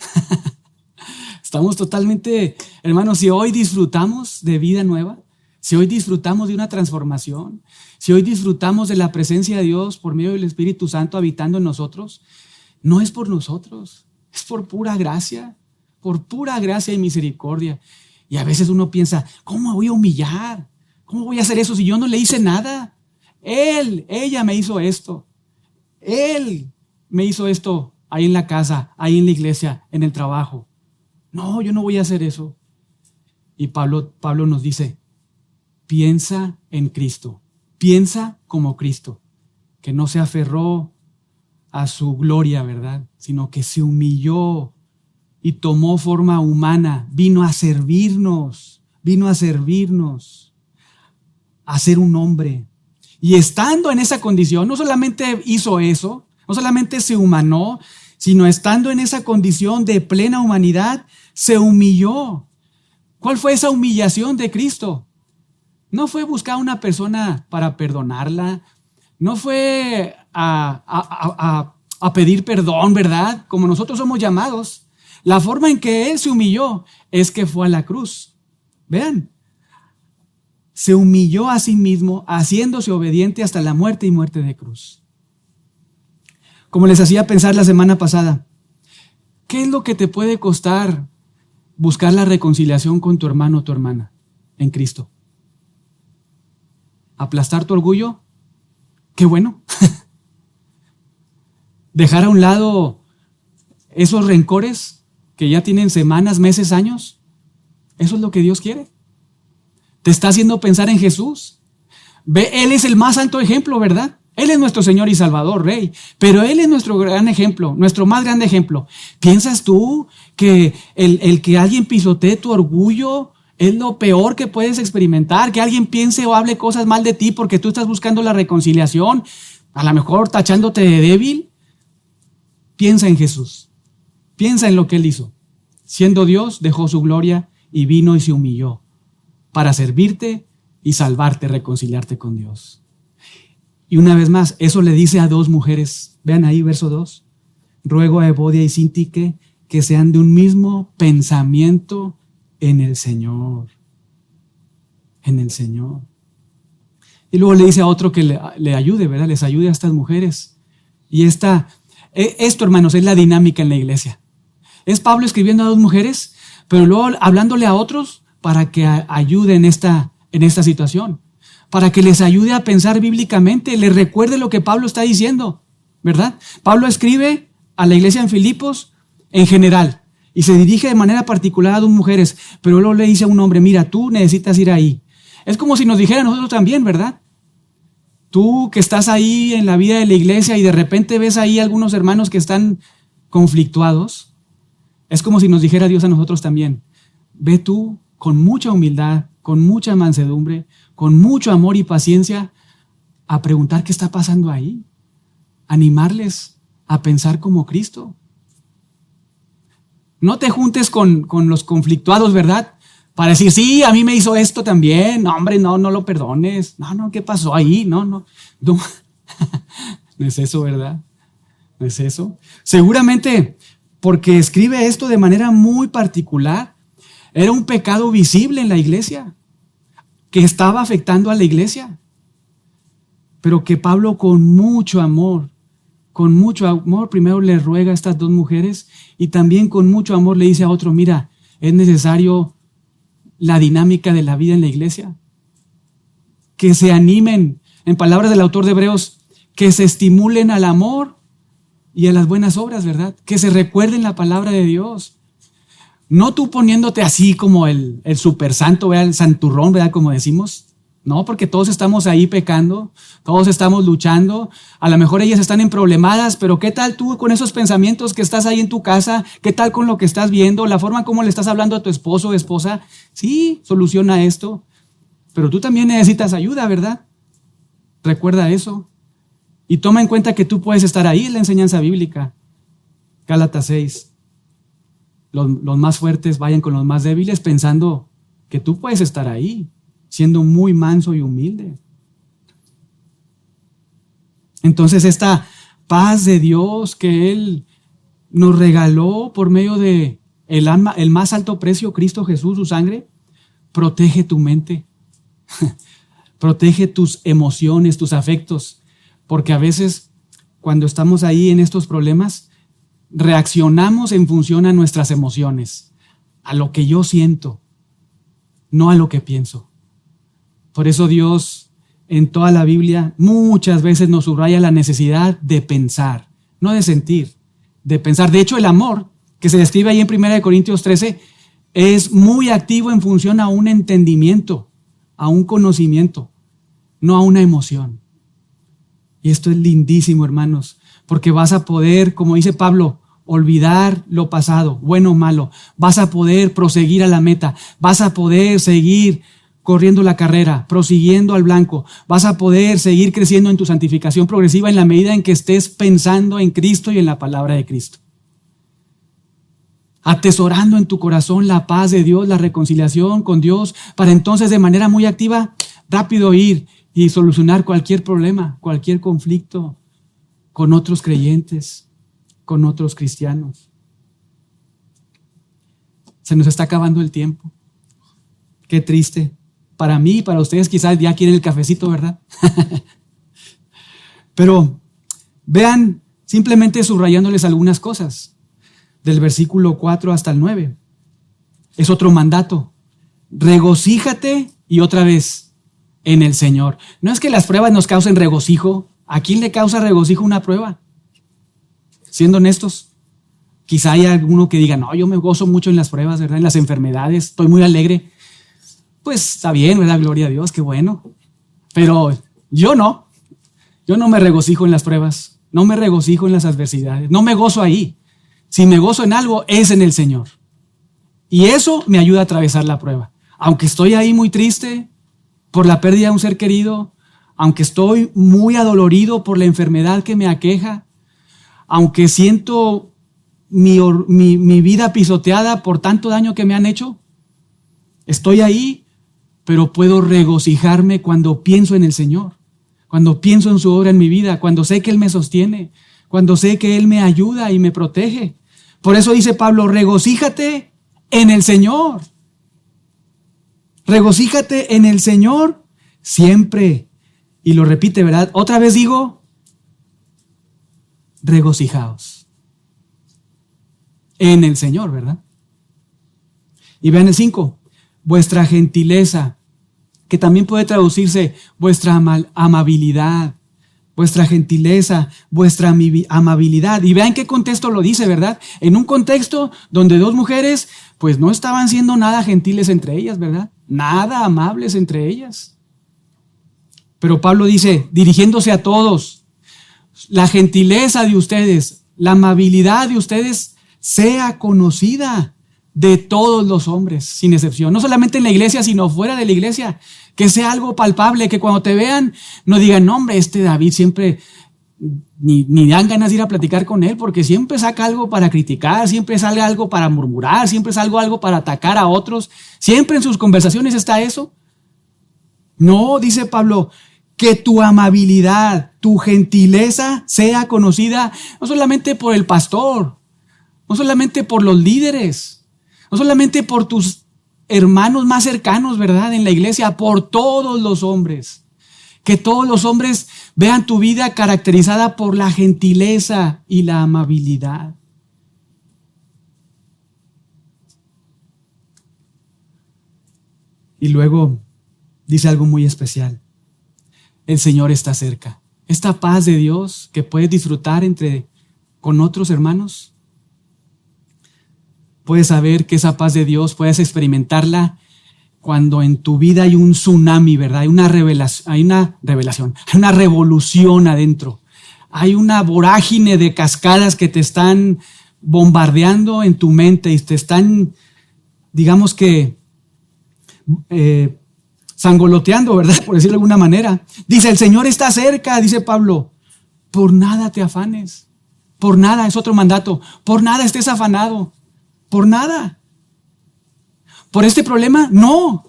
Estamos totalmente, hermanos, si hoy disfrutamos de vida nueva, si hoy disfrutamos de una transformación, si hoy disfrutamos de la presencia de Dios por medio del Espíritu Santo habitando en nosotros, no es por nosotros, es por pura gracia y misericordia. Y a veces uno piensa, ¿cómo me voy a humillar? ¿Cómo voy a hacer eso si yo no le hice nada? Ella me hizo esto. Él me hizo esto ahí en la casa, ahí en la iglesia, en el trabajo. No, yo no voy a hacer eso. Y Pablo nos dice, piensa en Cristo, piensa como Cristo, que no se aferró a su gloria, ¿verdad? Sino que se humilló y tomó forma humana, vino a servirnos, a ser un hombre. Y estando en esa condición, no solamente hizo eso, no solamente se humanó, sino estando en esa condición de plena humanidad, se humilló. ¿Cuál fue esa humillación de Cristo? No fue buscar a una persona para perdonarla, no fue a pedir perdón, ¿verdad? Como nosotros somos llamados. La forma en que Él se humilló es que fue a la cruz. Vean, se humilló a sí mismo, haciéndose obediente hasta la muerte y muerte de cruz. Como les hacía pensar la semana pasada, ¿qué es lo que te puede costar buscar la reconciliación con tu hermano o tu hermana en Cristo? ¿Aplastar tu orgullo? ¡Qué bueno! ¿Dejar a un lado esos rencores que ya tienen semanas, meses, años? Eso es lo que Dios quiere. Te está haciendo pensar en Jesús. Ve, Él es el más alto ejemplo, ¿verdad? Él es nuestro Señor y Salvador, Rey. Pero Él es nuestro gran ejemplo, nuestro más grande ejemplo. ¿Piensas tú que el que alguien pisotee tu orgullo Es lo peor que puedes experimentar, que alguien piense o hable cosas mal de ti porque tú estás buscando la reconciliación, a lo mejor tachándote de débil. Piensa en Jesús, piensa en lo que Él hizo. Siendo Dios, dejó su gloria y vino y se humilló para servirte y salvarte, reconciliarte con Dios. Y una vez más, eso le dice a dos mujeres. Vean ahí, verso 2. Ruego a Evodia y Síntique que sean de un mismo pensamiento en el Señor. En el Señor. Y luego le dice a otro que le ayude, ¿verdad? Les ayude a estas mujeres. Y esto, hermanos, es la dinámica en la iglesia. Es Pablo escribiendo a dos mujeres, pero luego hablándole a otros para que ayuden en esta situación. Para que les ayude a pensar bíblicamente, les recuerde lo que Pablo está diciendo, ¿verdad? Pablo escribe a la iglesia en Filipos en general y se dirige de manera particular a dos mujeres, pero luego le dice a un hombre, mira, tú necesitas ir ahí. Es como si nos dijera a nosotros también, ¿verdad? Tú que estás ahí en la vida de la iglesia y de repente ves ahí algunos hermanos que están conflictuados, es como si nos dijera Dios a nosotros también, ve tú con mucha humildad, con mucha mansedumbre, con mucho amor y paciencia, a preguntar qué está pasando ahí, animarles a pensar como Cristo. No te juntes con los conflictuados, ¿verdad? Para decir, sí, a mí me hizo esto también. No, hombre, no lo perdones. No, ¿qué pasó ahí? No. No es eso, ¿verdad? No es eso. Seguramente porque escribe esto de manera muy particular. Era un pecado visible en la iglesia, que estaba afectando a la iglesia, pero que Pablo con mucho amor primero le ruega a estas dos mujeres y también con mucho amor le dice a otro, mira, es necesario la dinámica de la vida en la iglesia, que se animen, en palabras del autor de Hebreos, que se estimulen al amor y a las buenas obras, ¿verdad? Que se recuerden la palabra de Dios. No tú poniéndote así como el super santo, ¿verdad? El santurrón, ¿verdad? Como decimos. No, porque todos estamos ahí pecando, todos estamos luchando. A lo mejor ellas están emproblemadas, pero ¿qué tal tú con esos pensamientos que estás ahí en tu casa? ¿Qué tal con lo que estás viendo? La forma como le estás hablando a tu esposo o esposa. Sí, soluciona esto. Pero tú también necesitas ayuda, ¿verdad? Recuerda eso. Y toma en cuenta que tú puedes estar ahí en la enseñanza bíblica. Gálatas 6. Los más fuertes vayan con los más débiles pensando que tú puedes estar ahí, siendo muy manso y humilde. Entonces esta paz de Dios que Él nos regaló por medio de el más alto precio, Cristo Jesús, su sangre, protege tu mente, protege tus emociones, tus afectos, porque a veces cuando estamos ahí en estos problemas, reaccionamos en función a nuestras emociones, a lo que yo siento, no a lo que pienso. Por eso Dios en toda la Biblia muchas veces nos subraya la necesidad de pensar, no de sentir, de pensar. De hecho, el amor que se describe ahí en 1 Corintios 13 es muy activo en función a un entendimiento, a un conocimiento, no a una emoción. Y esto es lindísimo, hermanos, porque vas a poder, como dice Pablo, olvidar lo pasado, bueno o malo. Vas a poder proseguir a la meta. Vas a poder seguir corriendo la carrera, prosiguiendo al blanco. Vas a poder seguir creciendo en tu santificación progresiva en la medida en que estés pensando en Cristo y en la palabra de Cristo. Atesorando en tu corazón la paz de Dios, la reconciliación con Dios, para entonces de manera muy activa, rápido ir y solucionar cualquier problema, cualquier conflicto con otros creyentes, con otros cristianos. Se nos está acabando el tiempo. Qué triste. Para mí y para ustedes quizás ya quieren el cafecito, ¿verdad? Pero vean, simplemente subrayándoles algunas cosas. Del versículo 4 hasta el 9. Es otro mandato. Regocíjate y otra vez en el Señor. No es que las pruebas nos causen regocijo. ¿A quién le causa regocijo una prueba? Siendo honestos, quizá haya alguno que diga, no, yo me gozo mucho en las pruebas, ¿verdad? En las enfermedades, estoy muy alegre. Pues está bien, ¿verdad? Gloria a Dios, qué bueno. Pero yo no me regocijo en las pruebas, no me regocijo en las adversidades, no me gozo ahí. Si me gozo en algo, es en el Señor. Y eso me ayuda a atravesar la prueba. Aunque estoy ahí muy triste por la pérdida de un ser querido, aunque estoy muy adolorido por la enfermedad que me aqueja, aunque siento mi vida pisoteada por tanto daño que me han hecho, estoy ahí, pero puedo regocijarme cuando pienso en el Señor, cuando pienso en su obra en mi vida, cuando sé que Él me sostiene, cuando sé que Él me ayuda y me protege. Por eso dice Pablo, regocíjate en el Señor. Regocíjate en el Señor siempre. Y lo repite, ¿verdad? Otra vez digo, regocijaos en el Señor, ¿verdad? Y vean el 5, vuestra gentileza, que también puede traducirse vuestra amabilidad, vuestra gentileza, vuestra amabilidad. Y vean qué contexto lo dice, ¿verdad? En un contexto donde dos mujeres pues no estaban siendo nada gentiles entre ellas, ¿verdad? Nada amables entre ellas. Pero Pablo dice, dirigiéndose a todos, la gentileza de ustedes, la amabilidad de ustedes sea conocida de todos los hombres, sin excepción. No solamente en la iglesia, sino fuera de la iglesia. Que sea algo palpable, que cuando te vean no digan, no hombre, este David siempre ni dan ganas de ir a platicar con él, porque siempre saca algo para criticar, siempre sale algo para murmurar, siempre sale algo para atacar a otros. Siempre en sus conversaciones está eso. No, dice Pablo, que tu amabilidad, tu gentileza sea conocida no solamente por el pastor, no solamente por los líderes, no solamente por tus hermanos más cercanos, ¿verdad? En la iglesia, por todos los hombres. Que todos los hombres vean tu vida caracterizada por la gentileza y la amabilidad. Y luego dice algo muy especial. El Señor está cerca. Esta paz de Dios que puedes disfrutar con otros hermanos. Puedes saber que esa paz de Dios puedes experimentarla cuando en tu vida hay un tsunami, ¿verdad? Hay una revelación, hay una revolución adentro. Hay una vorágine de cascadas que te están bombardeando en tu mente y te están, digamos que, sangoloteando, ¿verdad? Por decirlo de alguna manera. Dice, el Señor está cerca, dice Pablo. Por nada te afanes. Por nada, es otro mandato. Por nada estés afanado. Por nada. ¿Por este problema? No.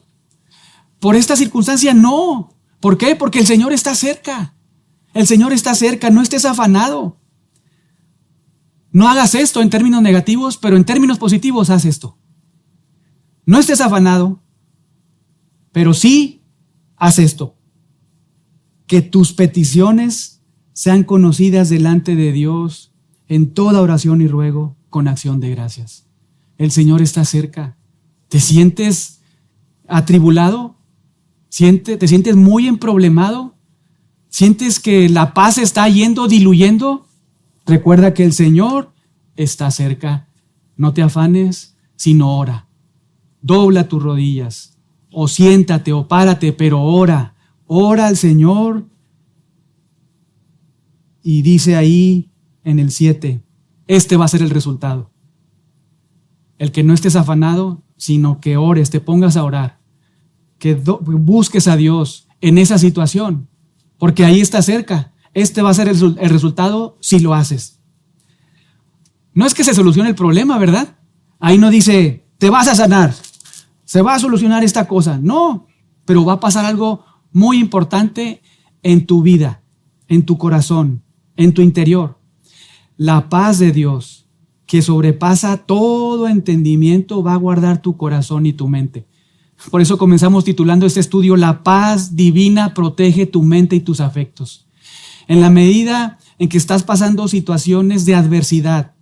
¿Por esta circunstancia? No. ¿Por qué? Porque el Señor está cerca. El Señor está cerca, no estés afanado. No hagas esto en términos negativos, pero en términos positivos haz esto. No estés afanado, pero sí haz esto. Que tus peticiones sean conocidas delante de Dios en toda oración y ruego con acción de gracias. El Señor está cerca. ¿Te sientes atribulado? ¿Te sientes muy emproblemado? ¿Sientes que la paz se está diluyendo? Recuerda que el Señor está cerca. No te afanes, sino ora. Dobla tus rodillas, o siéntate, o párate, pero ora. Ora al Señor. Y dice ahí en el 7, este va a ser el resultado. El que no estés afanado, sino que ores, te pongas a orar, que busques a Dios en esa situación, porque ahí está cerca. Este va a ser el resultado si lo haces. No es que se solucione el problema, ¿verdad? Ahí no dice, te vas a sanar, se va a solucionar esta cosa. No, pero va a pasar algo muy importante en tu vida, en tu corazón, en tu interior. La paz de Dios, que sobrepasa todo entendimiento, va a guardar tu corazón y tu mente. Por eso comenzamos titulando este estudio, La paz divina protege tu mente y tus afectos. En la medida en que estás pasando situaciones de adversidad,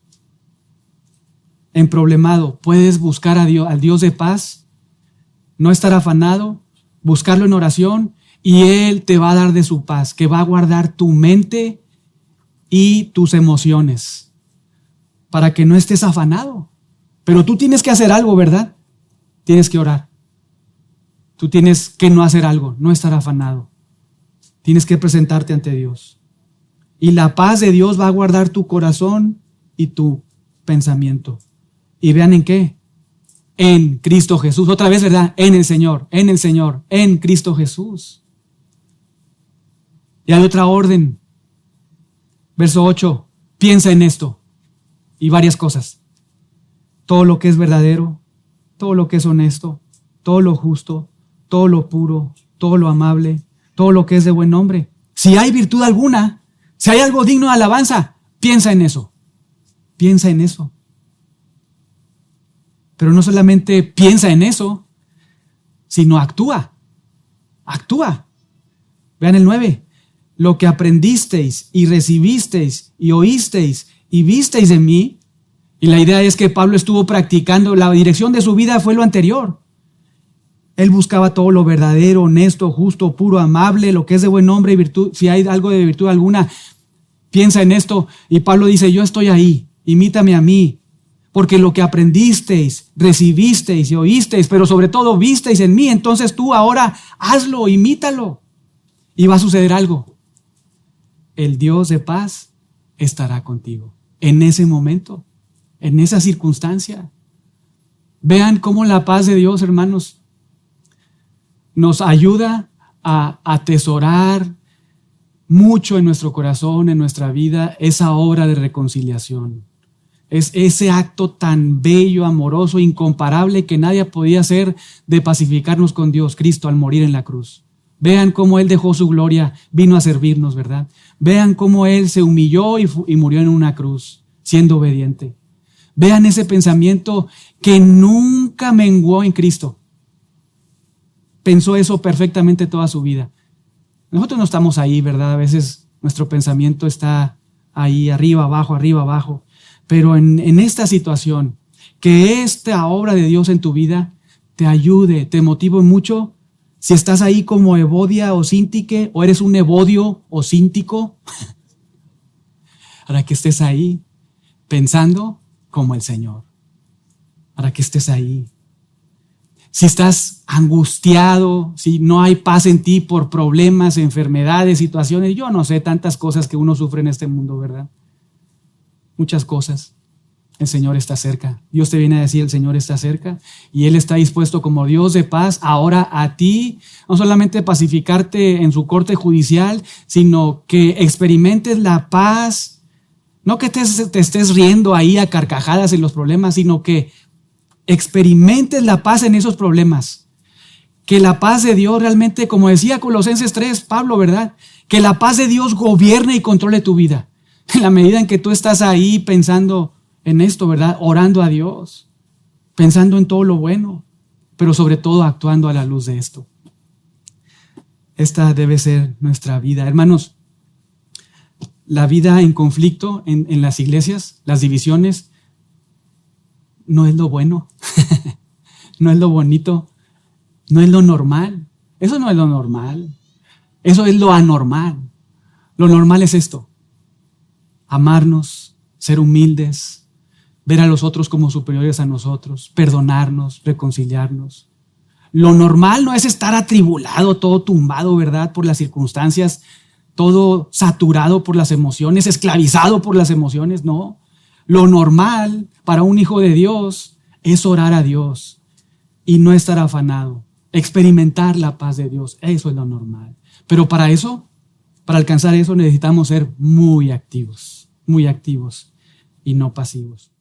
emproblemado, puedes buscar a Dios, al Dios de paz, no estar afanado, buscarlo en oración y Él te va a dar de su paz, que va a guardar tu mente y tus emociones, para que no estés afanado. Pero tú tienes que hacer algo, ¿verdad? Tienes que orar. Tú tienes que no hacer algo, no estar afanado. Tienes que presentarte ante Dios. Y la paz de Dios va a guardar tu corazón y tu pensamiento. ¿Y vean en qué? en Cristo Jesús. Otra vez, ¿verdad? En el Señor, en Cristo Jesús. Y hay otra orden. Verso 8, piensa en esto y varias cosas. Todo lo que es verdadero, todo lo que es honesto, todo lo justo, todo lo puro, todo lo amable, todo lo que es de buen nombre. Si hay virtud alguna, si hay algo digno de alabanza, piensa en eso. Piensa en eso. Pero no solamente piensa en eso, sino actúa. Actúa. Vean el 9. Lo que aprendisteis y recibisteis y oísteis y visteis de mí. Y la idea es que Pablo estuvo practicando, la dirección de su vida fue lo anterior. Él buscaba todo lo verdadero, honesto, justo, puro, amable, lo que es de buen nombre y virtud. Si hay algo de virtud alguna, piensa en esto. Y Pablo dice, yo estoy ahí, imítame a mí. Porque lo que aprendisteis, recibisteis y oísteis, pero sobre todo visteis en mí, entonces tú ahora hazlo, imítalo. Y va a suceder algo. El Dios de paz estará contigo en ese momento, en esa circunstancia. Vean cómo la paz de Dios, hermanos, nos ayuda a atesorar mucho en nuestro corazón, en nuestra vida, esa obra de reconciliación. Es ese acto tan bello, amoroso, incomparable que nadie podía hacer de pacificarnos con Dios, Cristo, al morir en la cruz. Vean cómo Él dejó su gloria, vino a servirnos, ¿verdad? Vean cómo Él se humilló y murió en una cruz, siendo obediente. Vean ese pensamiento que nunca menguó en Cristo. Pensó eso perfectamente toda su vida. Nosotros no estamos ahí, ¿verdad? A veces nuestro pensamiento está ahí, arriba, abajo. Pero en esta situación, que esta obra de Dios en tu vida te ayude, te motive mucho. Si estás ahí como Evodia o Síntique, o eres un Evodio o Síntico, para que estés ahí pensando como el Señor, para que estés ahí. Si estás angustiado, si no hay paz en ti por problemas, enfermedades, situaciones, yo no sé, tantas cosas que uno sufre en este mundo, ¿verdad? Muchas cosas. El Señor está cerca. Dios te viene a decir, el Señor está cerca y Él está dispuesto como Dios de paz ahora a ti, no solamente pacificarte en su corte judicial, sino que experimentes la paz, no que te estés riendo ahí a carcajadas en los problemas, sino que experimentes la paz en esos problemas. Que la paz de Dios realmente, como decía Colosenses 3, Pablo, ¿verdad? Que la paz de Dios gobierne y controle tu vida. En la medida en que tú estás ahí pensando en esto, ¿verdad? Orando a Dios, pensando en todo lo bueno, pero sobre todo actuando a la luz de esto. Esta debe ser nuestra vida. Hermanos, la vida en conflicto en las iglesias, las divisiones, no es lo bueno, no es lo bonito, no es lo normal. Eso no es lo normal, eso es lo anormal. Lo normal es esto: amarnos, ser humildes, ver a los otros como superiores a nosotros, perdonarnos, reconciliarnos. Lo normal no es estar atribulado, todo tumbado, ¿verdad? Por las circunstancias, todo saturado por las emociones, esclavizado por las emociones, no. Lo normal para un hijo de Dios es orar a Dios y no estar afanado, experimentar la paz de Dios. Eso es lo normal. Pero para eso, para alcanzar eso, necesitamos ser muy activos y no pasivos.